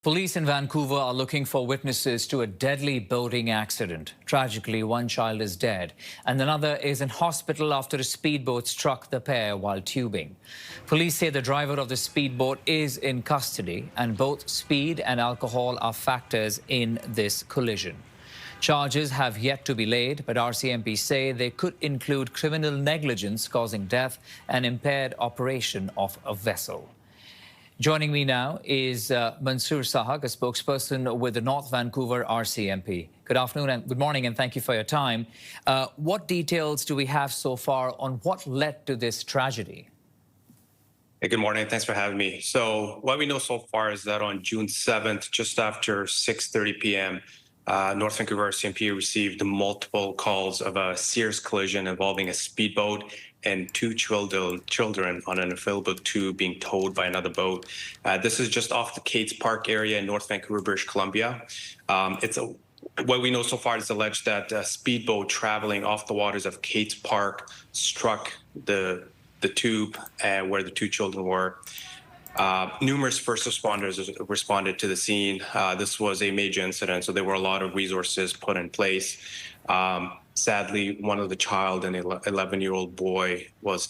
Police in Vancouver are looking for witnesses to a deadly boating accident. Tragically, one child is dead and another is in hospital after a speedboat struck the pair while tubing. Police say the driver of the speedboat is in custody and both speed and alcohol are factors in this collision. Charges have yet to be laid, but RCMP say they could include criminal negligence causing death and impaired operation of a vessel. Joining me now is Mansoor Sahak, a spokesperson with the North Vancouver RCMP. Good afternoon and good morning, and thank you for your time. What details do we have so far on what led to this tragedy? Hey, good morning. Thanks for having me. So what we know so far is that on June 7th, just after 6:30 p.m., North Vancouver RCMP received multiple calls of a serious collision involving a speedboat and two children on an inflatable tube being towed by another boat. This is just off the Cates Park area in North Vancouver, British Columbia. What we know so far is alleged that a speedboat traveling off the waters of Cates Park struck the tube where the two children were. Numerous first responders responded to the scene. This was a major incident, so there were a lot of resources put in place. Sadly, one of the child, an 11-year-old boy, was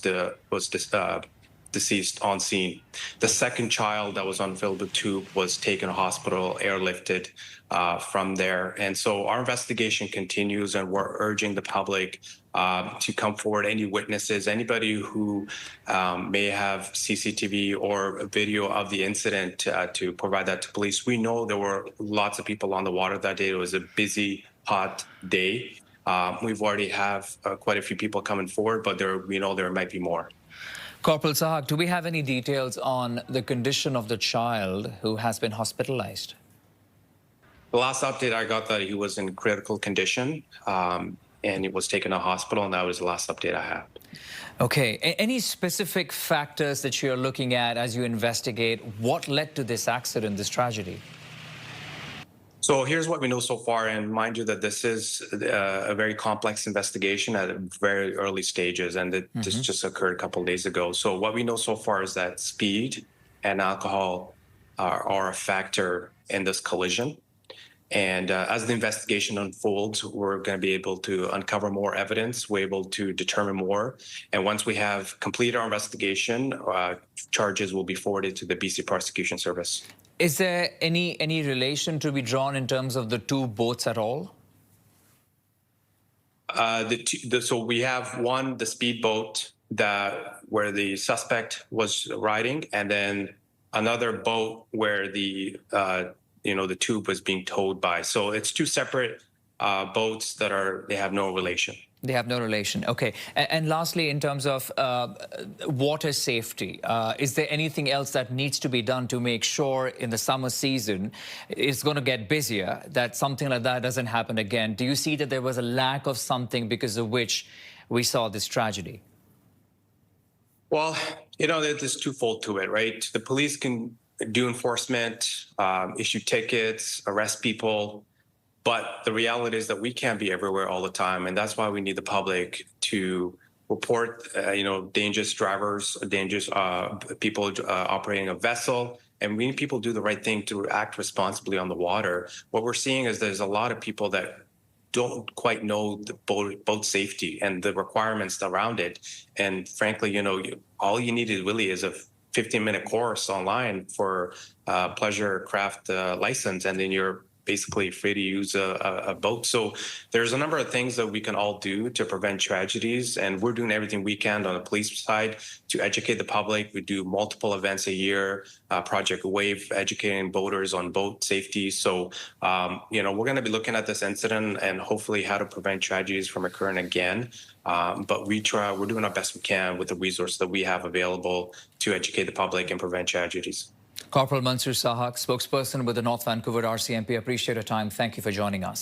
deceased on scene. The second child that was on inflatable tube was taken to hospital, airlifted from there. And so our investigation continues, and we're urging the public to come forward, any witnesses, anybody who may have CCTV or a video of the incident to provide that to police. We know there were lots of people on the water that day. It was a busy, hot day. We've already have quite a few people coming forward, but we know there might be more. Corporal Sahag, do we have any details on the condition of the child who has been hospitalized? The last update I got that he was in critical condition and he was taken to hospital, and that was the last update I have. Okay. Any specific factors that you're looking at as you investigate what led to this accident, this tragedy? So here's what we know so far, and mind you that this is a very complex investigation at very early stages, and this just occurred a couple of days ago. So what we know so far is that speed and alcohol are a factor in this collision. And as the investigation unfolds, we're going to be able to uncover more evidence. We're able to determine more. And once we have completed our investigation, charges will be forwarded to the BC Prosecution Service. Is there any relation to be drawn in terms of the two boats at all? So we have one, the speedboat where the suspect was riding, and then another boat where the tube was being towed by. So it's two separate boats they have no relation. They have no relation. Okay. And lastly, in terms of water safety, is there anything else that needs to be done to make sure in the summer season it's going to get busier, that something like that doesn't happen again? Do you see that there was a lack of something because of which we saw this tragedy? Well, there's twofold to it, right? The police can do enforcement, issue tickets, arrest people. But the reality is that we can't be everywhere all the time. And that's why we need the public to report, dangerous drivers, dangerous people operating a vessel. And we need people to do the right thing to act responsibly on the water. What we're seeing is there's a lot of people that don't quite know the boat safety and the requirements around it. And frankly, all you need really is a 15-minute course online for pleasure craft license, and then you're basically free to use a boat. So there's a number of things that we can all do to prevent tragedies, and we're doing everything we can on the police side to educate the public. We do multiple events a year, Project Wave, educating boaters on boat safety. So, we're going to be looking at this incident and hopefully how to prevent tragedies from occurring again. But we're doing our best we can with the resources that we have available to educate the public and prevent tragedies. Corporal Mansoor Sahak, spokesperson with the North Vancouver RCMP. Appreciate your time. Thank you for joining us.